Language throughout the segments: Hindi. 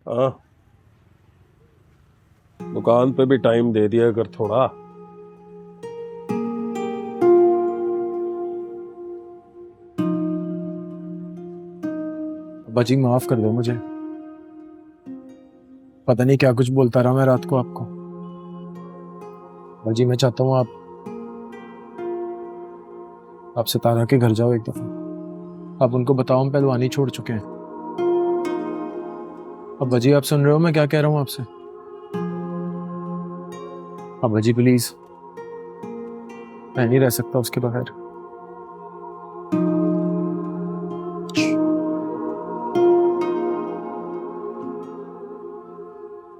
हाँ, दुकान पे भी टाइम दे दिया कर थोड़ा। अब्बा जी माफ कर दो मुझे, पता नहीं क्या कुछ बोलता रहा मैं रात को आपको। अब्बा जी मैं चाहता हूँ आप सितारा के घर जाओ एक दफा। आप उनको बताओ हम पहलवानी छोड़ चुके हैं। अब्बा जी आप सुन रहे हो मैं क्या कह रहा हूँ आपसे? अब्बा जी प्लीज, मैं नहीं रह सकता उसके बगैर।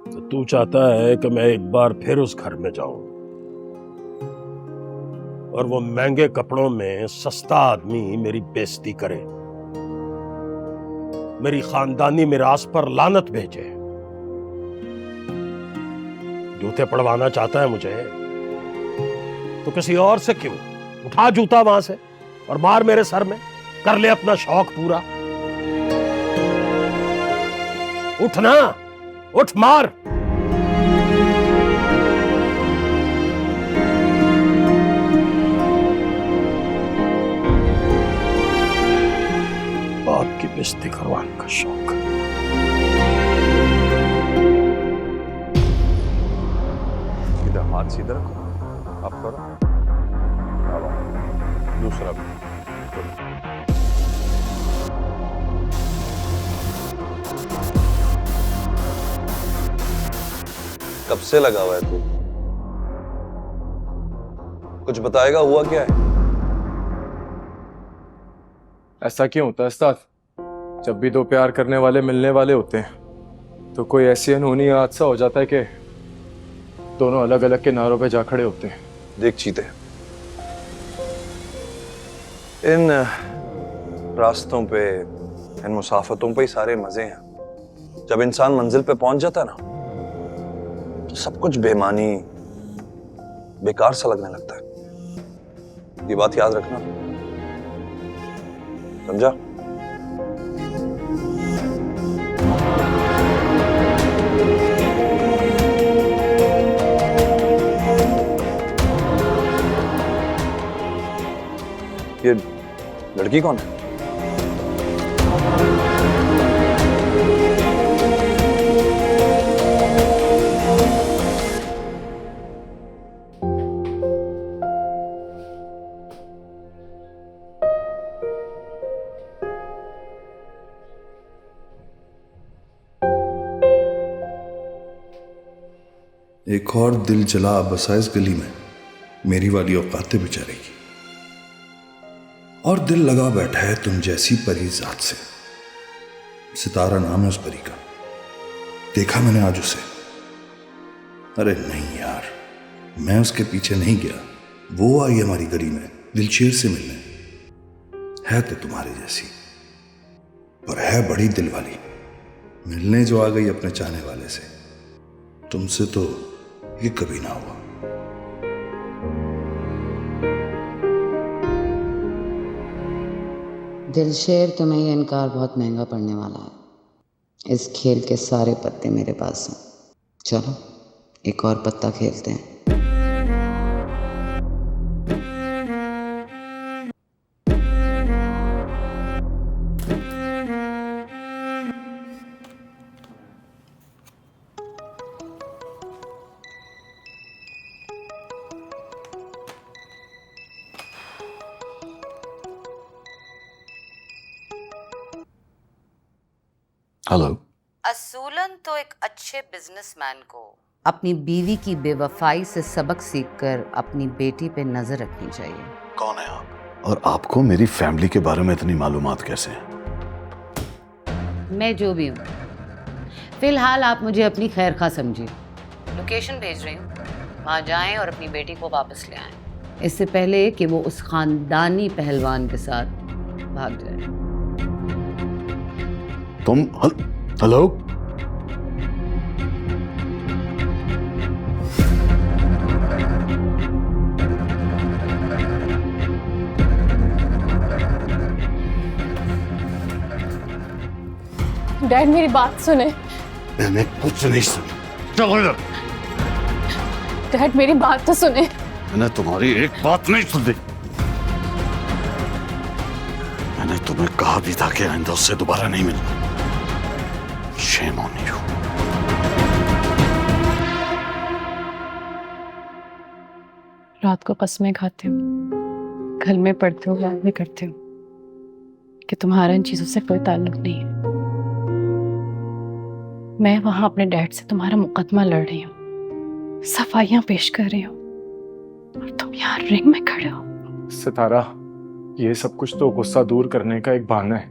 तो तू चाहता है कि मैं एक बार फिर उस घर में जाऊं और वो महंगे कपड़ों में सस्ता आदमी मेरी बेइज्जती करे, मेरी खानदानी मिरास पर लानत भेजे। जूते पड़वाना चाहता है मुझे तो किसी और से क्यों? उठा जूता वहां से और मार मेरे सर में, कर ले अपना शौक पूरा। उठ ना, उठ मार। बाप की बेइज्जती करवाने का शौक। इधर हाथ सीधा रखो, आप करो। दूसरा भी। कब से लगा हुआ है तू? कुछ बताएगा हुआ क्या है? ऐसा क्यों होता है उस्ताद? जब भी दो प्यार करने वाले मिलने वाले होते हैं तो कोई ऐसी अनहोनी हादसा हो जाता है कि दोनों अलग अलग किनारों पे जा खड़े होते हैं। देख चीते, इन रास्तों पे, इन मुसाफतों पे ही सारे मजे हैं। जब इंसान मंजिल पे पहुंच जाता है ना तो सब कुछ बेमानी, बेकार सा लगने लगता है। ये बात याद रखना, समझा? ये लड़की कौन है? एक और दिल जला बसा इस गली में, मेरी वाली औकातें बेचारे की। और दिल लगा बैठा है तुम जैसी परी जात से। सितारा नाम है उस परी का। देखा मैंने आज उसे। अरे नहीं यार, मैं उसके पीछे नहीं गया। वो आई हमारी गली में दिलशेर से मिलने। है तो तुम्हारे जैसी, पर है बड़ी दिल वाली। मिलने जो आ गई अपने चाहने वाले से। तुमसे तो ये कभी ना हुआ। दिलशेर, तुम्हें ये इनकार बहुत महंगा पड़ने वाला है। इस खेल के सारे पत्ते मेरे पास हैं। चलो एक और पत्ता खेलते हैं। हेलो। असूलन तो एक अच्छे बिजनेसमैन को अपनी बीवी की बेवफाई से सबक सीखकर अपनी बेटी पे नजर रखनी चाहिए। कौन है आप? और आपको मेरी फैमिली के बारे में इतनी मालूमात कैसे हैं? मैं जो भी हूँ, फिलहाल आप मुझे अपनी खैर खा समझिए। लोकेशन भेज रही हूँ, वहाँ जाएं और अपनी बेटी को वापस ले आएं, इससे पहले कि वो उस खानदानी पहलवान के साथ भाग जाए। तुम हेलो? डैड मेरी बात सुने, मैंने कुछ नहीं सुना। चलो इधर। डैड मेरी बात तो सुने। मैंने तुम्हारी एक बात नहीं सुनी। मैंने तुम्हें कहा भी था कि आइंदा उससे दोबारा नहीं मिलना। Shame on you. रात को कस्में खाते हो, घर में पढ़ते हो, याद भी करते हो कि तुम्हारा इन चीजों से कोई ताल्लुक नहीं है। मैं वहां अपने डैड से तुम्हारा मुकदमा लड़ रही हूँ, सफाइयां पेश कर रही हूँ, और तुम यहाँ रिंग में खड़े हो। सितारा, ये सब कुछ तो गुस्सा दूर करने का एक बहाना है।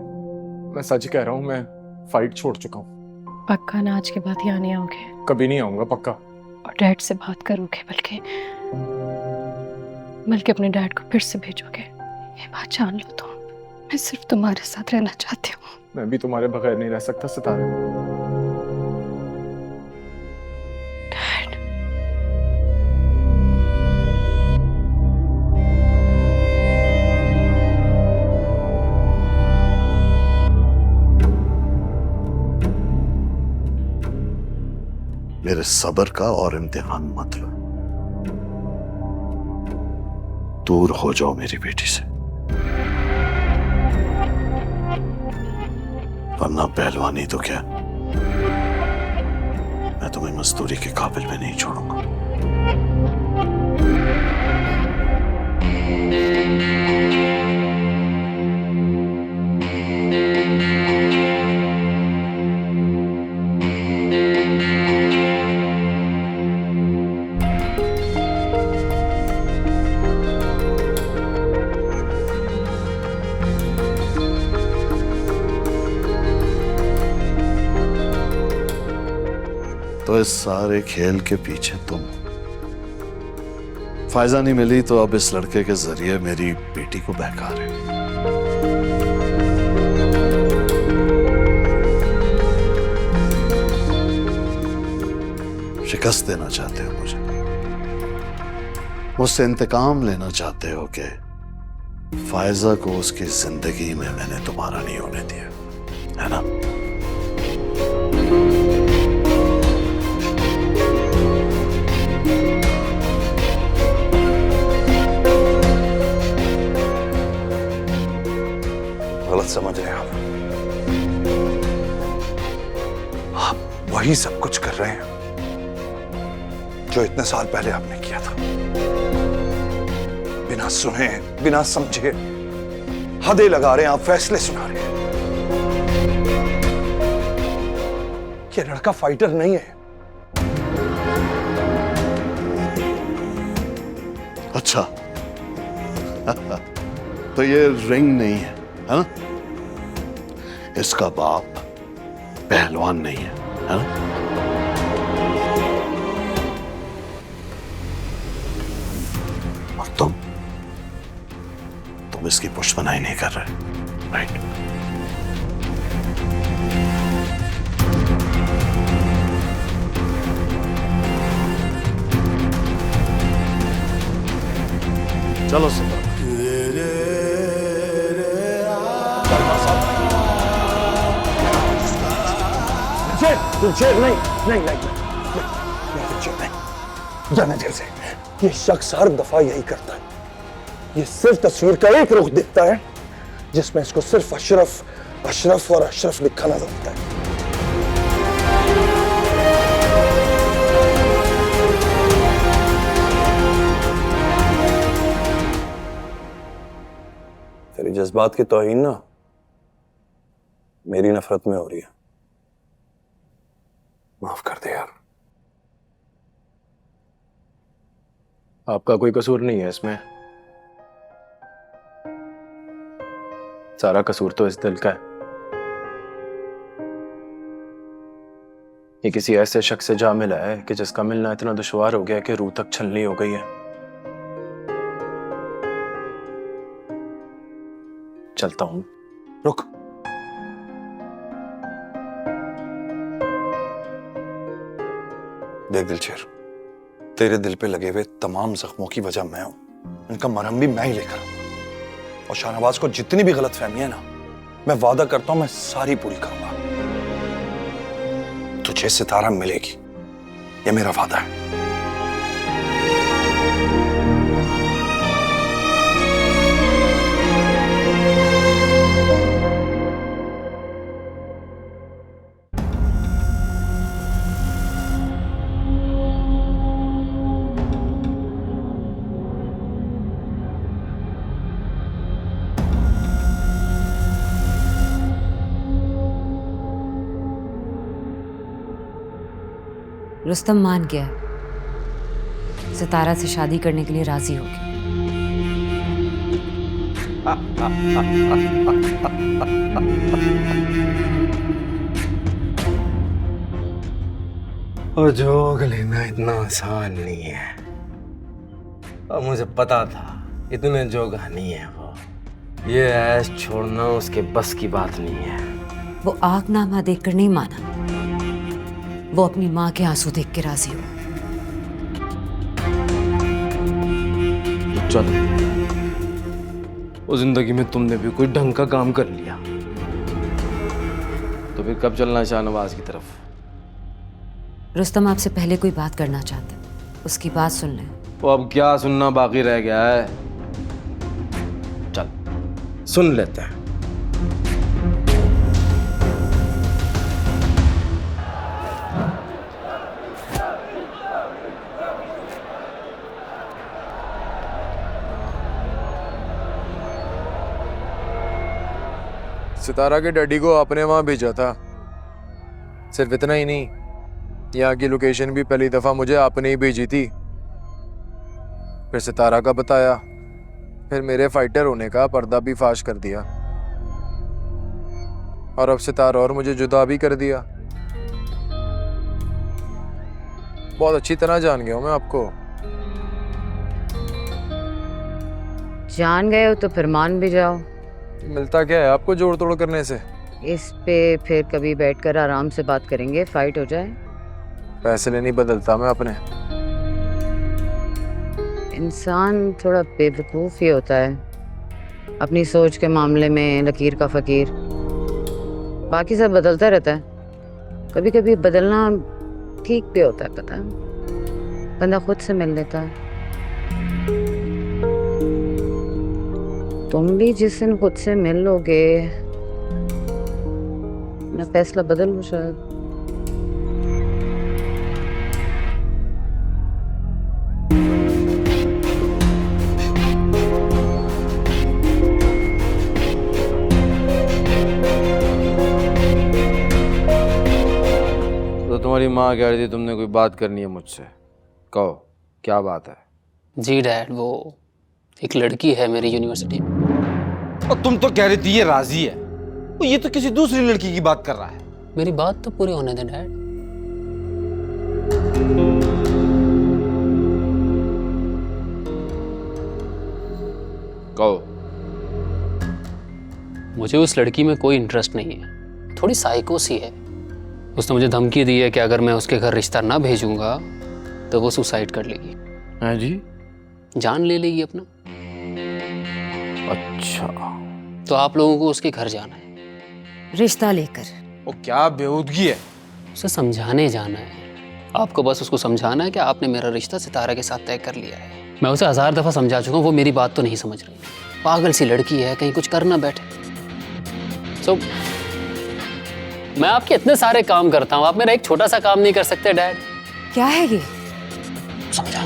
मैं सच कह रहा हूँ, मैं फाइट छोड़ चुका हूँ। पक्का ना आज के बाद यहाँ नहीं आओगे? कभी नहीं आऊंगा पक्का। और डैड से बात करोगे, बल्कि अपने डैड को फिर से भेजोगे? ये बात जान लो तुम, मैं सिर्फ तुम्हारे साथ रहना चाहती हूँ। मैं भी तुम्हारे बगैर नहीं रह सकता सितारा। डैड, मेरे सब्र का और इम्तिहान मत लो। दूर हो जाओ मेरी बेटी से, वरना पहलवानी तो क्या, मैं तुम्हें मजदूरी के काबिल में नहीं छोड़ूंगा। तो इस सारे खेल के पीछे तुम फायदा नहीं मिली तो अब इस लड़के के जरिए मेरी बेटी को बहका रहे हो। शिकस्त देना चाहते हो मुझे, मुझसे इंतकाम लेना चाहते हो कि फायजा को उसकी जिंदगी में मैंने तुम्हारा नहीं होने दिया, है ना? गलत समझ रहे हैं आप वही सब कुछ कर रहे हैं जो इतने साल पहले आपने किया था। बिना सुने, बिना समझे हदें लगा रहे हैं आप, फैसले सुना रहे हैं। ये लड़का फाइटर नहीं है। अच्छा तो ये रिंग नहीं है ना? इसका बाप पहलवान नहीं है ना? और तुम इसकी पुष्पनाई नहीं कर रहे, राइट? चलो सितारा। नहीं जाना जैसे ये शख्स हर दफा यही करता है। ये सिर्फ तस्वीर का एक रुख दिखता है जिसमें इसको सिर्फ अशरफ और अशरफ लिखा नजर आता है। तेरी जज्बात की तौहीन ना मेरी नफरत में हो रही है। माफ कर दे यार। आपका कोई कसूर नहीं है इसमें, सारा कसूर तो इस दिल का है। ये किसी ऐसे शख्स से जा मिला है कि जिसका मिलना इतना दुश्वार हो गया कि रूह तक छलनी हो गई है। चलता हूं। रुक, देख दिलचेर, तेरे दिल पे लगे हुए तमाम जख्मों की वजह मैं हूं, इनका मरहम भी मैं ही लेकर आऊंगा। और शाहनवाज को जितनी भी गलत फहमी है ना, मैं वादा करता हूं मैं सारी पूरी करूंगा। तुझे सितारा मिलेगी, ये मेरा वादा है। रुस्तम मान गया, सितारा से शादी करने के लिए राजी हो गया। और जोग लेना इतना आसान नहीं है, और मुझे पता था इतने जोगा नहीं है वो। ये ऐश छोड़ना उसके बस की बात नहीं है। वो आगनामा देखकर नहीं माना, वो अपनी माँ के आंसू देख के राजी हुआ। चल, वो जिंदगी में तुमने भी कोई ढंग का काम कर लिया, तो फिर कब चलना है शाहनवाज की तरफ? रुस्तम आपसे पहले कोई बात करना चाहता है, उसकी बात सुन लें। वो अब क्या सुनना बाकी रह गया है? चल सुन लेते हैं। सितारा के डैडी को आपने वहां भेजा था। सिर्फ इतना ही नहीं, यहाँ की लोकेशन भी पहली दफा मुझे आपने ही भेजी थी, फिर सितारा का बताया, फिर मेरे फाइटर होने का पर्दा भी फाश कर दिया, और अब सितारा और मुझे जुदा भी कर दिया। बहुत अच्छी तरह जान गया हूं मैं आपको। जान गए हो तो फिर मान भी जाओ। मिलता क्या है आपको जोड़ तोड़ करने से? इस पे फिर कभी बैठकर आराम से बात करेंगे, फाइट हो जाए। फैसले नहीं बदलता मैं अपने। इंसान थोड़ा बेवकूफ़ ही होता है, अपनी सोच के मामले में लकीर का फकीर। बाकी सब बदलता रहता है, कभी कभी बदलना ठीक भी होता है। पता है, बंदा खुद से मिल लेता है। तुम भी जिस दिन खुद से मिल लोगे, मैं फैसला बदल लूं शायद। तो तुम्हारी माँ कह रही थी तुमने कोई बात करनी है मुझसे, कहो क्या बात है? जी डैड, वो एक लड़की है मेरी यूनिवर्सिटी में। और तुम तो कह रही थी ये राजी है, वो ये तो किसी दूसरी लड़की की बात कर रहा है। मेरी बात तो पूरी होने दे डैड। कहो। मुझे उस लड़की में कोई इंटरेस्ट नहीं है, थोड़ी साइको सी है। उसने मुझे धमकी दी है कि अगर मैं उसके घर रिश्ता ना भेजूंगा तो वो सुसाइड कर लेगी। हाँ जी? जान ले लेगी अपना। अच्छा, तो आप लोगों को उसके घर जाना है रिश्ता लेकर। वो क्या बेहूदगी है? उसे समझाने जाना है। आपको बस उसको समझाना है कि आपने मेरा रिश्ता सितारा के साथ तय कर लिया है। मैं उसे 1000 दफ़ा समझा चुका हूँ, वो मेरी बात तो नहीं समझ रही। पागल सी लड़की है, कहीं कुछ कर ना बैठे। मैं आपके इतने सारे काम करता हूँ, आप मेरा एक छोटा सा काम नहीं कर सकते डैड? क्या है ये? समझा।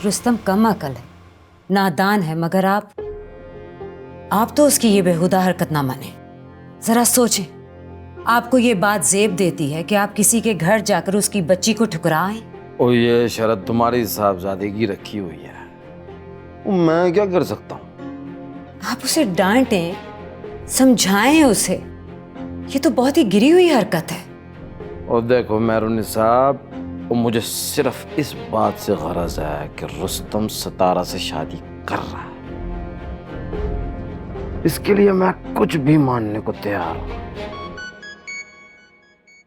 रुस्तम कम अकल है, नादान है, मगर आप तो उसकी ये बेहुदा हरकत ना माने। जरा सोचें, आपको ये बात जेब देती है कि आप किसी के घर जाकर उसकी बच्ची को ठुकराएं? ओ ये शरत तुम्हारी साहबजादगी रखी हुई है, मैं क्या कर सकता हूँ? आप उसे डांटें, समझाएं उसे। ये तो बहुत ही गिरी हुई हरकत है। और देखो मैरून साहब, मुझे सिर्फ इस बात से गरज है कि रुस्तम सितारा से शादी कर रहा है। इसके लिए मैं कुछ भी मानने को तैयार हूं।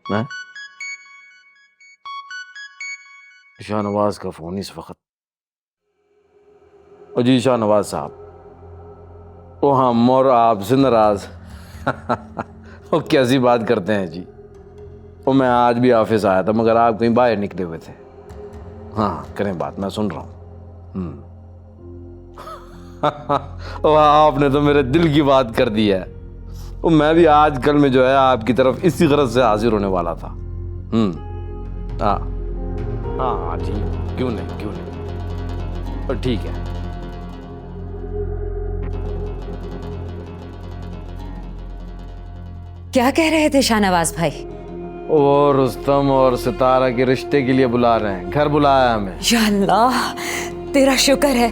मैं शाहनवाज का फोन इस वक्त। ओ जी शाहनवाज साहब, वो हम और आपसे नाराज। वो कैसी बात करते हैं जी। वो मैं आज भी ऑफिस आया था मगर आप कहीं बाहर निकले हुए थे। हाँ करें बात, मैं सुन रहा हूँ। आपने तो मेरे दिल की बात कर दी है। वो मैं भी आज कल में जो है आपकी तरफ इसी गरज से हाजिर होने वाला था। हाँ हाँ ठीक, क्यों नहीं क्यों नहीं, और ठीक है। क्या कह रहे थे शाहनवाज भाई? वो रुस्तम और सितारा के रिश्ते के लिए बुला रहे हैं, घर बुलाया हमें। या अल्लाह, तेरा शुक्र है।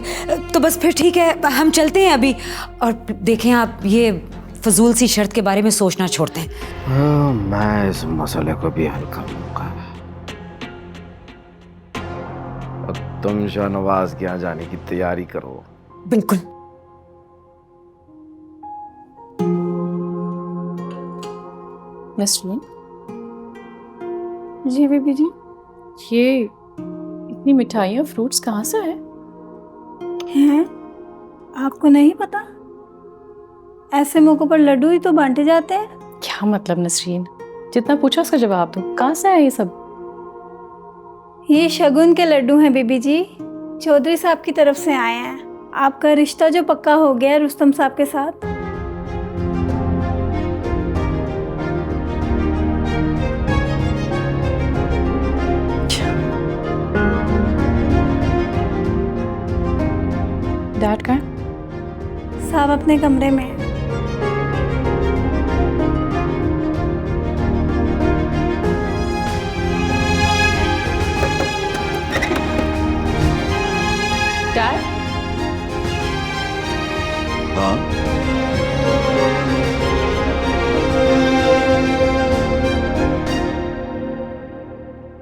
तो बस फिर ठीक है, हम चलते हैं अभी। और देखें, आप ये फजूल सी शर्त के बारे में सोचना छोड़ते हैं। मैं इस मसले को भी हल कर लूंगा। अब तुम शाहनवाज के यहाँ जाने की तैयारी करो। बिल्कुल। नसरीन। जी बीबी जी, ये इतनी मिठाइयाँ फ्रूट्स कहाँ से है? हैं? आपको नहीं पता? ऐसे मौकों पर लड्डू ही तो बांटे जाते हैं। क्या मतलब नसरीन? जितना पूछा उसका जवाब दो। कहाँ से है ये सब? ये शगुन के लड्डू हैं बीबी जी, चौधरी साहब की तरफ से आए हैं। आपका रिश्ता जो पक्का हो गया है रुस्तम साहब के साथ। डैड कहाँ है? साहब अपने कमरे में है। डैड? हाँ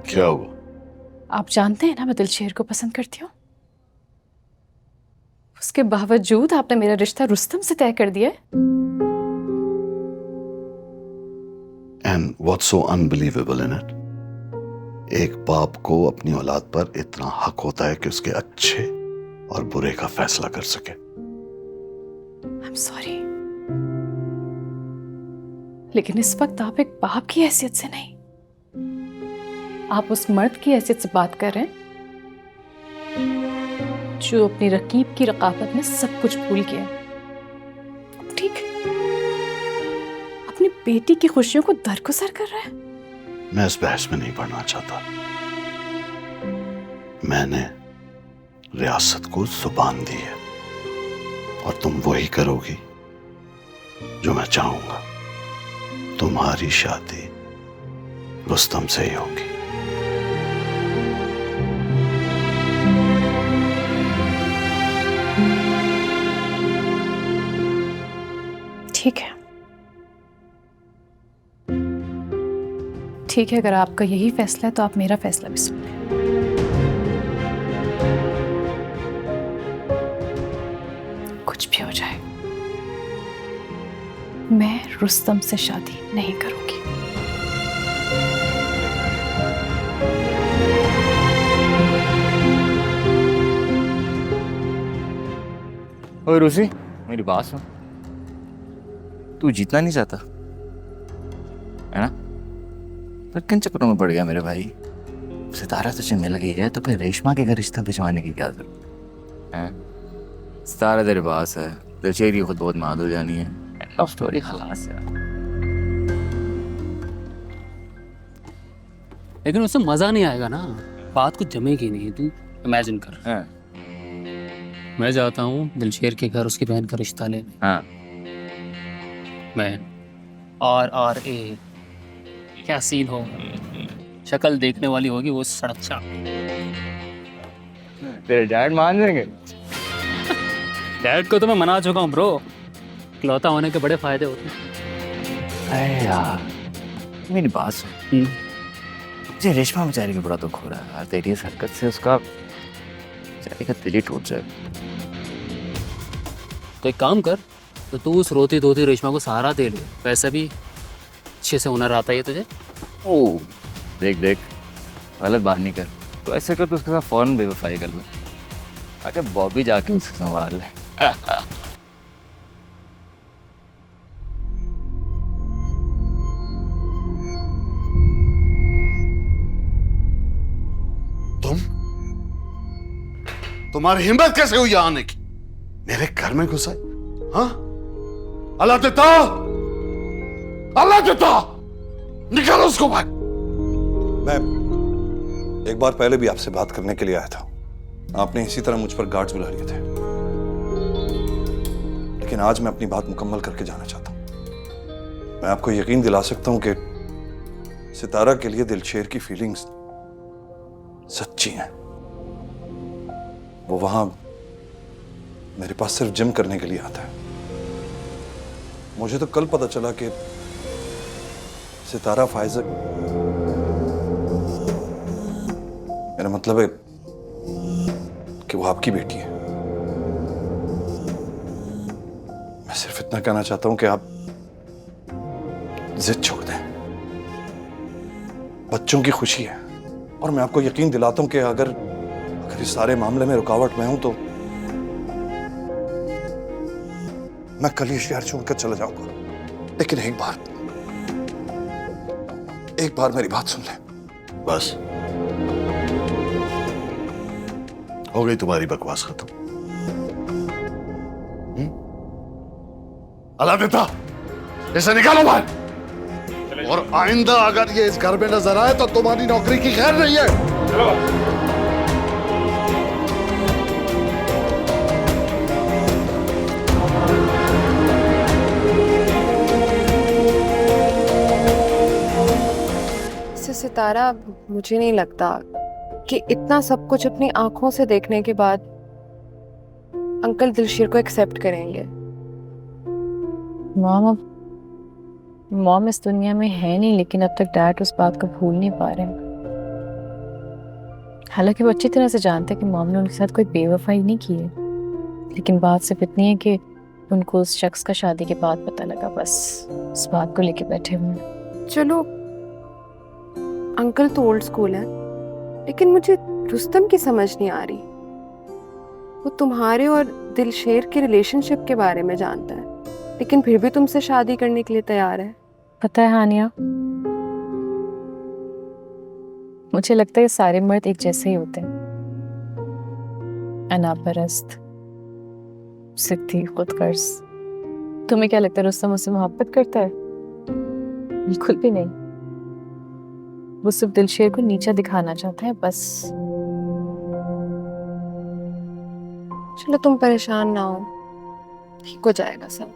क्या हुआ? आप जानते हैं ना मैं दिलशेर को पसंद करती हूँ। उसके बावजूद आपने मेरा रिश्ता रुस्तम से तय कर दिया है। And what's so unbelievable in it? एक बाप को अपनी औलाद पर इतना हक होता है कि उसके अच्छे और बुरे का फैसला कर सके। आई एम सॉरी, लेकिन इस वक्त आप एक बाप की हैसियत से नहीं, आप उस मर्द की हैसियत से बात कर रहे हैं जो अपनी रकीब की रकाबत में सब कुछ भूल गया है। ठीक, अपनी बेटी की खुशियों को दरगुजर कर रहा है। मैं इस बहस में नहीं पढ़ना चाहता। मैंने रियासत को जुबान दी है और तुम वही करोगी जो मैं चाहूंगा। तुम्हारी शादी रुस्तम से ही होगी। ठीक है, ठीक है, अगर आपका यही फैसला है तो आप मेरा फैसला भी सुन लें। कुछ भी हो जाए, मैं रुस्तम से शादी नहीं करूंगी। ओए रूसी, मेरी बात सुन। तू जीतना नहीं चाहता है ना? पर किन चक्करों में पड़ गया मेरे भाई? सितारा तुझे मिल गई है तो फिर रेशमा के घर रिश्ता भिजवाने की क्या जरूरत है? सितारा तेरे पास है, दिलचेरी खुद बहुत मादुल जानी है। एंड ऑफ स्टोरी, खलास है। लेकिन उससे मजा नहीं आएगा ना, बात कुछ जमेगी नहीं। तू इमेजिन कर, मैं जाता हूँ दिलशेर के घर उसकी बहन का रिश्ता लेने। हाँ, मैं RRA, क्या सीन होगा? शक्ल देखने वाली होगी वो सड़क चाप। तेरे डैड मान जाएंगे? डैड को तो मैं मना चुका हूँ ब्रो, इकलौता होने के बड़े फायदे होते हैं। अरे यार मेरी बात सुन, मुझे रेशमा बेचारी का बड़ा दुख हो रहा है यार। तेरी इस हरकत से उसका बेचारी का दिल ही टूट जाए। तो एक काम कर, तो तू उस रोती धोती रेशमा को सहारा दे ले, वैसे भी अच्छे से हुनर आता है तुझे। ओ देख देख, गलत बात नहीं कर। तो ऐसे कर, तो उसके साथ फौरन बेवफाई कर ले, ताकि बॉबी जाके उसको संभाल ले। तुम्हारी हिम्मत कैसे हुई यहां आने की? मेरे घर में घुसा? हाँ, अल्लाह देता, अल्लाह देता, निकालो उसको बाहर। मैं एक बार पहले भी आपसे बात करने के लिए आया था, आपने इसी तरह मुझ पर गार्ड्स बुला लिए थे, लेकिन आज मैं अपनी बात मुकम्मल करके जाना चाहता हूं। मैं आपको यकीन दिला सकता हूं कि सितारा के लिए दिलशेर की फीलिंग्स सच्ची हैं। वो वहां मेरे पास सिर्फ जिम करने के लिए आता है। मुझे तो कल पता चला कि सितारा फाइजा, मेरा मतलब है कि वो आपकी बेटी है। मैं सिर्फ इतना कहना चाहता हूं कि आप जिद छोड़ दें। बच्चों की खुशी है, और मैं आपको यकीन दिलाता हूं कि अगर इस सारे मामले में रुकावट में हूं तो मैं कल ही शहर छोड़कर चला जाऊंगा। लेकिन एक बार मेरी बात सुन ले। बस हो गई तुम्हारी बकवास खत्म। अल्लाह देता, इसे निकालो बाहर, और आइंदा अगर ये इस घर में नजर आए तो तुम्हारी नौकरी की खैर नहीं है। चलो। सितारा, मुझे नहीं लगता कि इतना सब कुछ अपनी आंखों से देखने के बाद अंकल दिलशीर को एक्सेप्ट करेंगे। मॉम इस दुनिया में है नहीं, लेकिन अब तक डैड उस बात को भूल नहीं पा रहे। हालांकि वो अच्छी तरह से जानते हैं कि मॉम ने उनके साथ कोई बेवफाई नहीं की है, लेकिन बात सिर्फ इतनी है कि उनको उस शख्स का शादी के बाद पता लगा। बस इस बात को लेके बैठे हुए। चलो, अंकल तो ओल्ड स्कूल है, लेकिन मुझे रुस्तम की समझ नहीं आ रही। वो तुम्हारे और दिलशेर के रिलेशनशिप के बारे में जानता है, लेकिन फिर भी तुमसे शादी करने के लिए तैयार है। पता है हानिया, मुझे लगता है सारे मर्द एक जैसे ही होते हैं, अनापरस्त, सिद्धि, खुदगर्ज। तुम्हें क्या लगता है रुस्तम उससे मोहब्बत करता है? बिल्कुल भी नहीं। वो सिर्फ दिलशेर को नीचा दिखाना चाहता है, बस। चलो, तुम परेशान ना हो, ठीक हो जाएगा सब।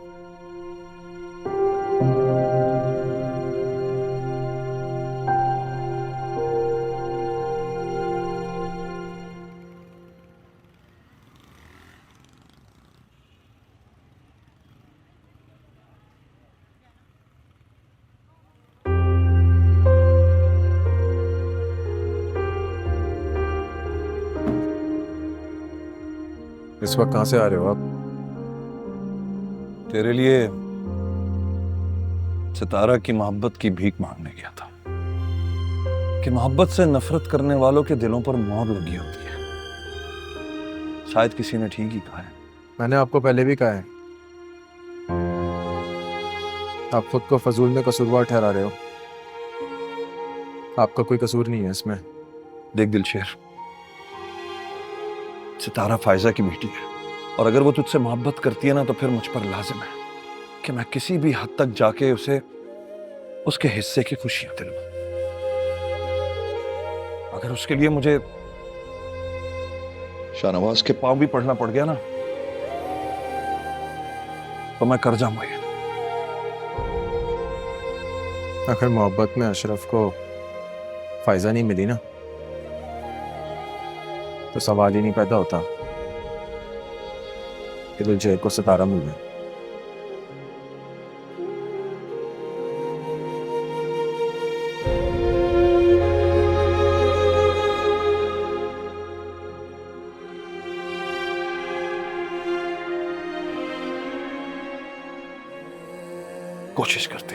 इस वक्त कहां से आ रहे हो आप? तेरे लिए सितारा की मोहब्बत की भीख मांगने गया था कि मोहब्बत से नफरत करने वालों के दिलों पर मोहर लगी होती है। शायद किसी ने ठीक ही कहा है। मैंने आपको पहले भी कहा है, आप खुद को फजूल में कसूरवार ठहरा रहे हो। आपका कोई कसूर नहीं है इसमें। देख दिलशेर, सितारा फायजा की बेटी है, और अगर वो तुझसे मोहब्बत करती है ना, तो फिर मुझ पर लाजिम है कि मैं किसी भी हद तक जाके उसे उसके हिस्से की खुशियां दिलवाऊं। अगर उसके लिए मुझे शाहनवाज के पांव भी पड़ना पड़ गया ना, तो मैं कर जाऊंगा ये। आखिर मोहब्बत में अशरफ को फायजा नहीं मिली ना, तो सवाल ही नहीं पैदा होता कि दिलशेर को सितारा मिल जाए। कोशिश करते,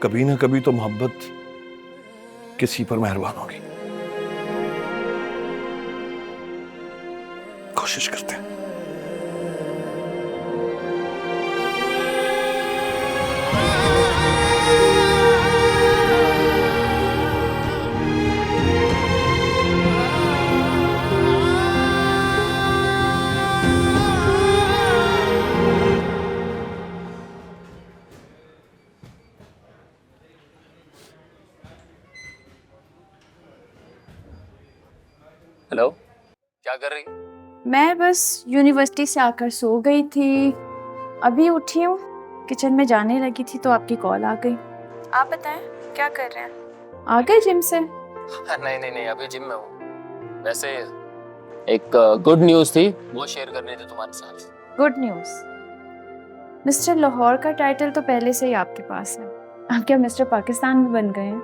कभी ना कभी तो मोहब्बत किसी पर मेहरबान होगी। कोशिश करते हैं। हेलो, क्या कर रही? मैं बस यूनिवर्सिटी से आकर सो गई थी, अभी उठी हूँ, किचन में जाने लगी थी तो आपकी कॉल आ गई। आप बताएं क्या कर रहे हैं? आ गए जिम से? नहीं नहीं नहीं, अभी जिम में हूँ। वैसे एक गुड न्यूज़ थी, वो शेयर करनी थी तुम्हारे साथ। Good news? मिस्टर लाहौर का टाइटल तो पहले से ही आपके पास है, आप क्या मिस्टर पाकिस्तान भी बन गए हैं?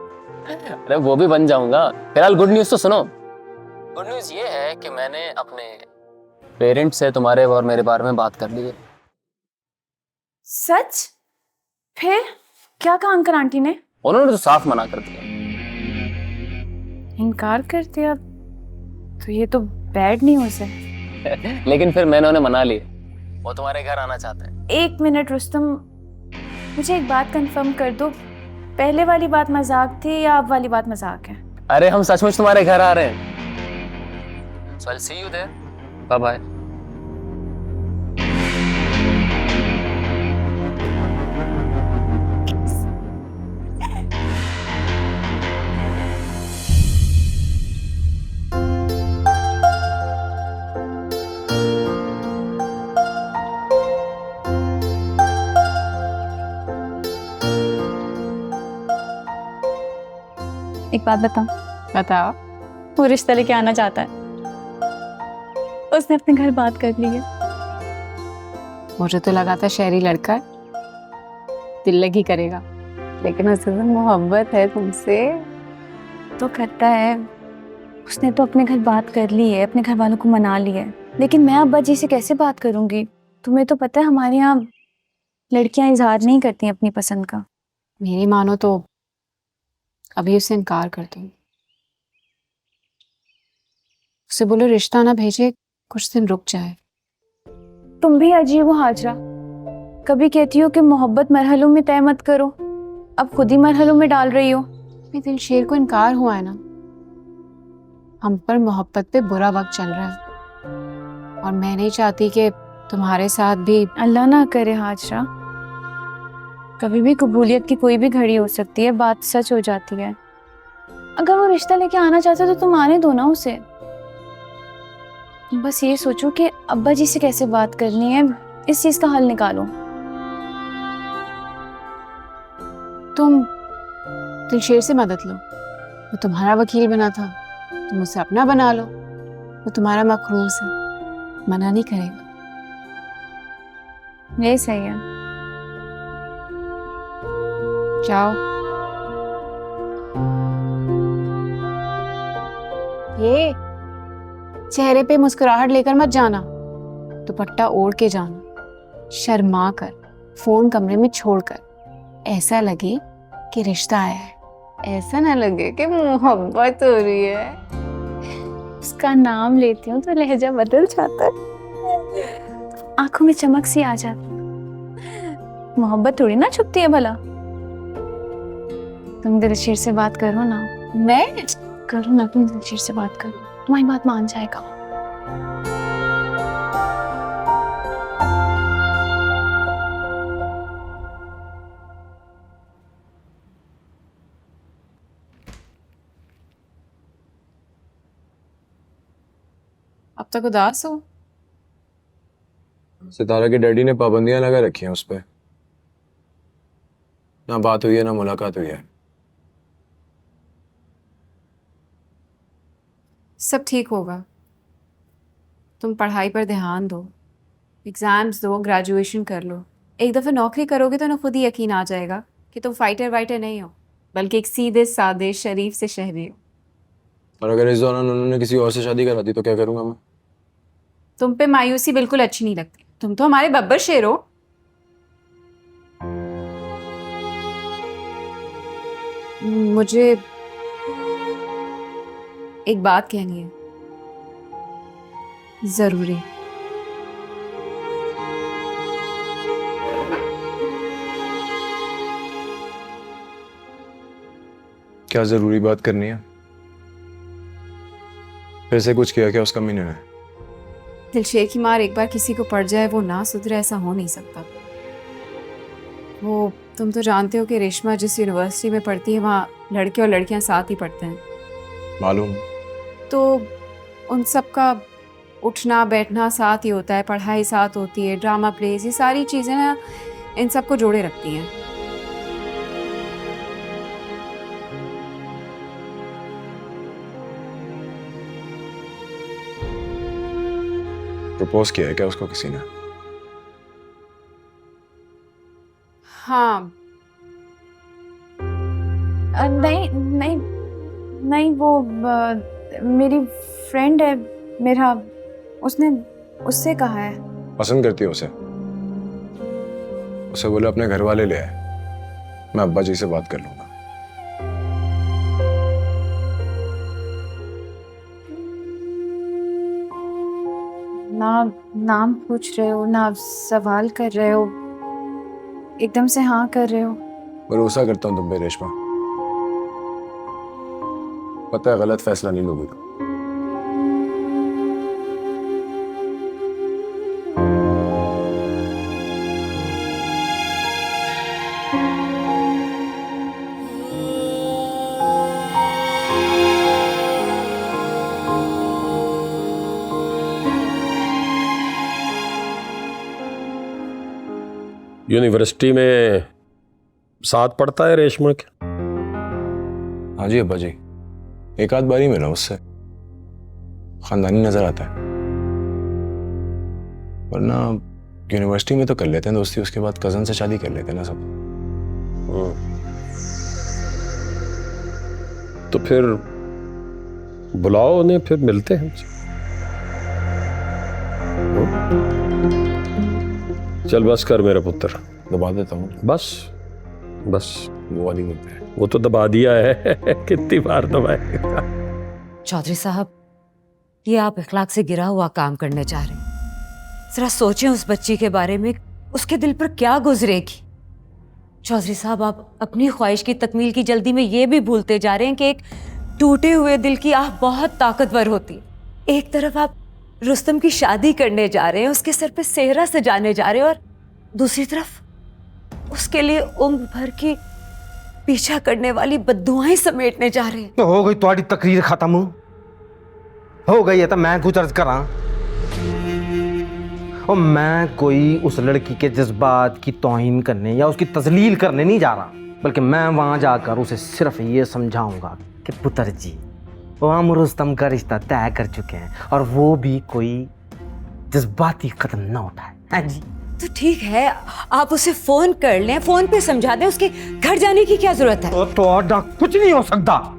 अरे वो भी बन जाऊंगा। फिलहाल गुड न्यूज़ तो सुनो। गुड न्यूज़ ये है कि मैंने अपने पेरेंट्स से तुम्हारे और मेरे बारे में बात कर ली है। सच? फिर क्या कहा अंकल आंटी ने? उन्होंने तो साफ मना कर दिया। इनकार कर दिया? तो ये तो बैड न्यूज़ है। लेकिन फिर मैंने उन्हें मना लिया, वो तुम्हारे घर आना चाहते हैं। एक मिनट रुस्तम, मुझे एक बात कंफर्म कर दो, पहले वाली बात मजाक थी या अब वाली बात मजाक है? अरे हम सचमुच तुम्हारे घर आ रहे हैं। So I'll see you there. Bye bye. एक बात बताओ। बताओ। वो रिश्ता लेके आना चाहता है, उसने अपने घर बात कर ली है। मुझे तो लगा था शहरी लड़का है, दिल लगी करेगा, लेकिन उसे तो मोहब्बत है तुमसे। तो करता है, उसने तो अपने घर बात कर ली है, अपने घर वालों को मना लिया है, लेकिन मैं अब्बा जी से कैसे बात करूंगी? तुम्हें तो पता है हमारे यहाँ लड़कियां इजहार नहीं करती अपनी पसंद का। मेरी मानो तो अभी उससे इनकार कर दूं। उसे बोलो रिश्ता ना भेजे, कुछ दिन रुक जाए। तुम भी अजीब हो हाजरा, कभी कहती हो कि मोहब्बत मरहलों में तय मत करो, अब खुद ही मरहलों में डाल रही हो। मेरे दिल शेर को इनकार हुआ है ना, हम पर मोहब्बत पे बुरा वक्त चल रहा है और मैं नहीं चाहती कि तुम्हारे साथ भी। अल्लाह ना करे हाजरा, कभी भी कबूलियत की कोई भी घड़ी हो सकती है, बात सच हो जाती है। अगर वो रिश्ता लेके आना चाहता तो तुम आने दो ना उसे। बस ये सोचो कि अब्बा जी से कैसे बात करनी है, इस चीज का हल निकालो। तुम दिलशेर से मदद लो, वो तुम्हारा वकील बना था, तुम उसे अपना बना लो। वो तुम्हारा मखरूस है, मना नहीं करेगा। ये सही है। जाओ। ये चेहरे पे मुस्कुराहट लेकर मत जाना, दुपट्टा ओढ़ के जाना, शर्मा कर, फोन कमरे में छोड़कर, ऐसा लगे कि रिश्ता आया है, ऐसा ना लगे कि मोहब्बत हो रही है। उसका नाम लेती हूँ तो लहजा बदल जाता है, आंखों में चमक सी आ जाती। मोहब्बत थोड़ी ना छुपती है भला। तुम दिलशीर से बात करो ना। मैं करो ना, तुम दिलशीर से बात करो, तुम्हारी बात मान जाएगा। अब तक उदास हो? सितारा के डैडी ने पाबंदियां लगा रखी हैं उस पर, ना बात हुई है ना मुलाकात हुई है। सब ठीक होगा, तुम पढ़ाई पर ध्यान दो, एग्जाम्स दो, ग्रेजुएशन कर लो। एक दफ़ा नौकरी करोगे तो ना खुद ही यकीन आ जाएगा कि तुम फाइटर वाइटर नहीं हो, बल्कि एक सीधे सादे शरीफ से शहरी हो। और अगर इस दौरान उन्होंने किसी और से शादी करा दी तो क्या करूंगा मैं? तुम पे मायूसी बिल्कुल अच्छी नहीं लगती, तुम तो हमारे बब्बर शेर हो। मुझे एक बात कहनी है, जरूरी। क्या जरूरी बात करनी है? फिर से कुछ किया क्या उसका मीनू ने? दिलशेर की मार एक बार किसी को पड़ जाए वो ना सुधरे, ऐसा हो नहीं सकता। वो तुम तो जानते हो कि रेशमा जिस यूनिवर्सिटी में पढ़ती है वहाँ लड़के और लड़कियाँ साथ ही पढ़ते हैं। मालूम। तो उन सब का उठना बैठना साथ ही होता है, पढ़ाई साथ होती है, ड्रामा प्लेस, ये सारी चीज़ें ना इन सबको जोड़े रखती हैं। प्रपोज किया है क्या उसको किसी ने? हाँ। नहीं नहीं नहीं, वो मेरी फ्रेंड है, मेरा, उसने उससे कहा है। पसंद करती है उसे? उसे बोले अपने घर वाले ले आए, मैं अब्बा जी से बात कर लूंगा। ना नाम पूछ रहे हो, ना सवाल कर रहे हो, एकदम से हाँ कर रहे हो। भरोसा करता हूँ तुम पे रेशमा, पता है गलत फैसला नहीं लोगी तुम। यूनिवर्सिटी में साथ पढ़ता है रेशमा के? हाँ जी अब्बा जी, एक आध बार ही मिला उससे, खानदानी नजर आता है। वरना यूनिवर्सिटी में तो कर लेते हैं दोस्ती, उसके बाद कजन से शादी कर लेते हैं ना सब। तो फिर बुलाओ उन्हें, फिर मिलते हैं। चल बस कर मेरे पुत्र, दबा देता हूँ। बस बस, वो वाली मुद्दे है। वो तो दबा दिया है कितनी बार दबाए। चौधरी साहब, ये आप इखलाक से गिरा हुआ काम करने जा रहे हैं। जरा सोचें उस बच्ची के बारे में, उसके दिल पर क्या गुजरेगी। चौधरी साहब, आप अपनी ख्वाहिश की तकमील की जल्दी में ये भी भूलते जा रहे हैं कि एक टूटे हुए दिल की आह बहुत ताकतवर होती है। एक तरफ आप रुस्तम की शादी करने जा रहे हैं, उसके सर पे सेहरा सजाने जा रहे हैं, और दूसरी तरफ उसके लिए उम्र भर की पीछा करने वाली बद्दुआएं समेटने जा रहे हैं। तो हो गई तुम्हारी तकरीर खत्म, हो गई है तो मैं कुछ अर्ज करा। और मैं कोई उस लड़की के जज्बात की तौहीन करने या उसकी तजलील करने नहीं जा रहा, बल्कि मैं वहां जाकर उसे सिर्फ ये समझाऊंगा कि पुत्र जी, वो हम रुस्तम का रिश्ता तय कर चुके हैं, और वो भी कोई जज्बाती कदम ना उठाए। हाँ जी। तो ठीक है, आप उसे फोन कर लें, फोन पे समझा दें, उसके घर जाने की क्या जरूरत है? तो कुछ नहीं हो सकता।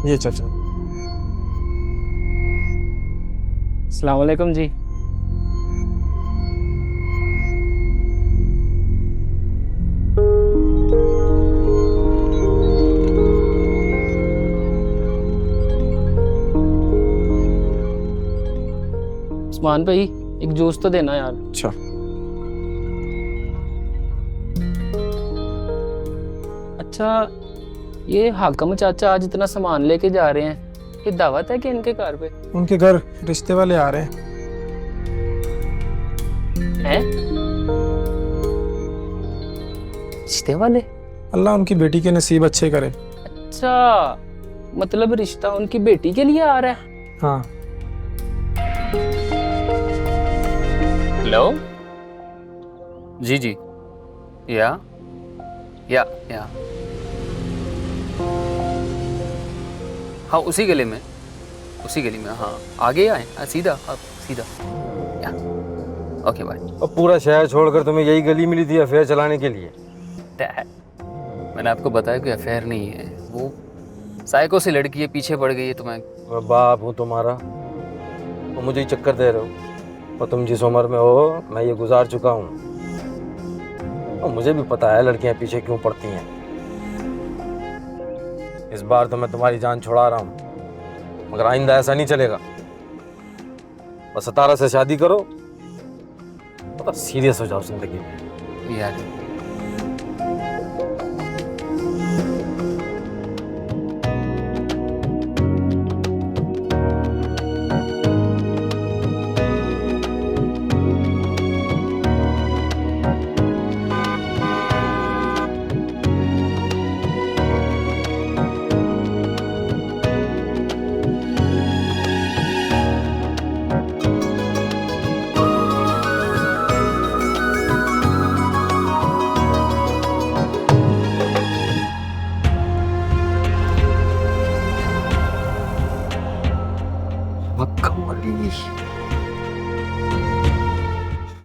ये चाचा। अस्सलाम वालेकुम जी। उस्मान भाई, एक जूस तो देना यार। अच्छा। अच्छा, ये हाकम चाचा आज इतना सामान लेके जा रहे हैं, ये दावत है कि इनके घर पे? उनके घर रिश्ते वाले आ रहे हैं। रिश्ते वाले? अल्लाह उनकी बेटी के नसीब अच्छे करे। अच्छा, मतलब रिश्ता उनकी बेटी के लिए आ रहा है? हाँ। हेलो जी जी, या हाँ उसी गली में, हाँ आगे आए, सीधा आप सीधा। Okay bye. और पूरा शहर छोड़कर तुम्हें यही गली मिली थी अफेयर चलाने के लिए? मैंने आपको बताया कि अफेयर नहीं है, वो साइको से लड़की है, पीछे पड़ गई है। तो मैं बाप हूँ तुम्हारा, तो मुझे ही चक्कर दे रहे हो। और तुम जिस उम्र में हो मैं ये गुजार चुका हूँ, और मुझे भी पता है लड़कियां पीछे क्यों पड़ती हैं। इस बार तो मैं तुम्हारी जान छुड़ा रहा हूँ, मगर आइंदा ऐसा नहीं चलेगा। बस सितारा से शादी करो, तो सीरियस हो जाओ जिंदगी में। यार